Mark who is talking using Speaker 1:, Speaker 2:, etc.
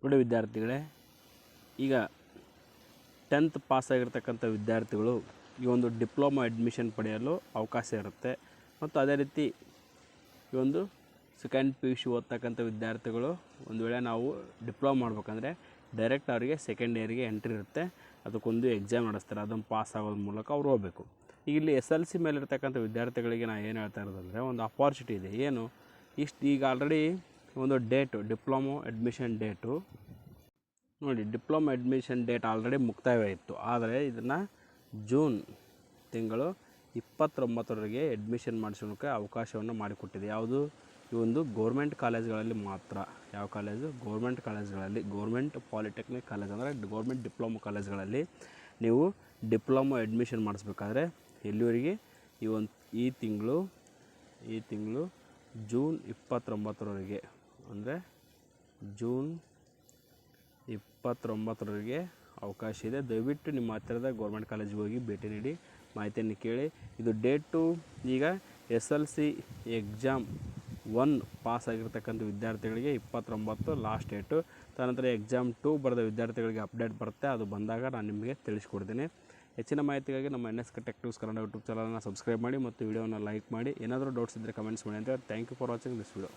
Speaker 1: ನೋಡಿ ವಿದ್ಯಾರ್ಥಿಗಳೇ, ಈಗ 10th ಪಾಸ್ ಆಗಿರ್ತಕ್ಕಂಥ ವಿದ್ಯಾರ್ಥಿಗಳು ಈ ಒಂದು ಡಿಪ್ಲೊಮಾ ಅಡ್ಮಿಷನ್ ಪಡೆಯಲು ಅವಕಾಶ ಇರುತ್ತೆ. ಮತ್ತು ಅದೇ ರೀತಿ ಈ ಒಂದು ಸೆಕೆಂಡ್ PUC ಓದ್ತಕ್ಕಂಥ ವಿದ್ಯಾರ್ಥಿಗಳು ಒಂದು ವೇಳೆ ನಾವು ಡಿಪ್ಲೊಮಾ ಮಾಡ್ಬೇಕಂದ್ರೆ ಡೈರೆಕ್ಟ್ ಅವರಿಗೆ ಸೆಕೆಂಡ್ ಇಯರ್ಗೆ ಎಂಟ್ರಿ ಇರುತ್ತೆ. ಅದಕ್ಕೊಂದು ಎಕ್ಸಾಮ್ ನಡೆಸ್ತಾರೆ, ಅದನ್ನು ಪಾಸ್ ಆಗೋದ್ರ ಮೂಲಕ ಅವ್ರು ಹೋಗಬೇಕು. ಈಗ ಇಲ್ಲಿ SLC ಮೇಲಿರ್ತಕ್ಕಂಥ ವಿದ್ಯಾರ್ಥಿಗಳಿಗೆ ನಾನು ಏನು ಹೇಳ್ತಾ ಇರೋದಂದರೆ, ಒಂದು ಅಪಾರ್ಚುನಿಟಿ ಇದೆ. ಏನು ಈಗ ಆಲ್ರೆಡಿ ಒಂದು ಡೇಟು ಡಿಪ್ಲೊಮೊ ಅಡ್ಮಿಷನ್ ಡೇಟು ನೋಡಿ, ಡಿಪ್ಲೊಮಾ ಅಡ್ಮಿಷನ್ ಡೇಟ್ ಆಲ್ರೆಡಿ ಮುಕ್ತಾಯವಾಯಿತು. ಆದರೆ ಇದನ್ನು ಜೂನ್ ತಿಂಗಳು 29ರವರೆಗೆ ಅಡ್ಮಿಷನ್ ಮಾಡಿಸೋಕ್ಕೆ ಅವಕಾಶವನ್ನು ಮಾಡಿಕೊಟ್ಟಿದೆ. ಯಾವುದು? ಈ ಒಂದು ಗೌರ್ಮೆಂಟ್ ಕಾಲೇಜ್ಗಳಲ್ಲಿ ಮಾತ್ರ. ಯಾವ ಕಾಲೇಜು? ಗೌರ್ಮೆಂಟ್ ಕಾಲೇಜ್ಗಳಲ್ಲಿ, ಗೌರ್ಮೆಂಟ್ ಪಾಲಿಟೆಕ್ನಿಕ್ ಕಾಲೇಜ್ ಅಂದರೆ ಗೌರ್ಮೆಂಟ್ ಡಿಪ್ಲೊಮೊ ಕಾಲೇಜ್ಗಳಲ್ಲಿ ನೀವು ಡಿಪ್ಲೊಮೊ ಅಡ್ಮಿಷನ್ ಮಾಡಿಸ್ಬೇಕಾದ್ರೆ ಎಲ್ಲಿವರೆಗೆ? ಈ ತಿಂಗಳು ಜೂನ್ 29ರವರೆಗೆ, ಅಂದರೆ ಜೂನ್ 29ರವರೆಗೆ ಅವಕಾಶ ಇದೆ. ದಯವಿಟ್ಟು ನಿಮ್ಮ ಹತ್ತಿರದ ಗೌರ್ಮೆಂಟ್ ಕಾಲೇಜಿಗೆ ಹೋಗಿ ಭೇಟಿ ನೀಡಿ ಮಾಹಿತಿಯನ್ನು ಕೇಳಿ. ಇದು ಡೇಟು ಈಗ SLC ಎಕ್ಸಾಮ್ 1 ಪಾಸ್ ಆಗಿರ್ತಕ್ಕಂಥ ವಿದ್ಯಾರ್ಥಿಗಳಿಗೆ 29 ಲಾಸ್ಟ್ ಡೇಟು. ತದನಂತರ ಎಕ್ಸಾಮ್ 2 ಬರೆದ ವಿದ್ಯಾರ್ಥಿಗಳಿಗೆ ಅಪ್ಡೇಟ್ ಬರುತ್ತೆ. ಅದು ಬಂದಾಗ ನಾನು ನಿಮಗೆ ತಿಳಿಸ್ಕೊಡ್ತೀನಿ. ಹೆಚ್ಚಿನ ಮಾಹಿತಿಗಾಗಿ ನಮ್ಮ NSK Tech News Kannada YouTube ಚಾನಲನ್ನು ಸಬ್ಸ್ಕ್ರೈಬ್ ಮಾಡಿ ಮತ್ತು ವಿಡಿಯೋವನ್ನು ಲೈಕ್ ಮಾಡಿ. ಏನಾದರೂ ಡೌಟ್ಸ್ ಇದ್ದರೆ ಕಮೆಂಟ್ಸ್ ಮಾಡಿ ಅಂತ. Thank you for watching this video.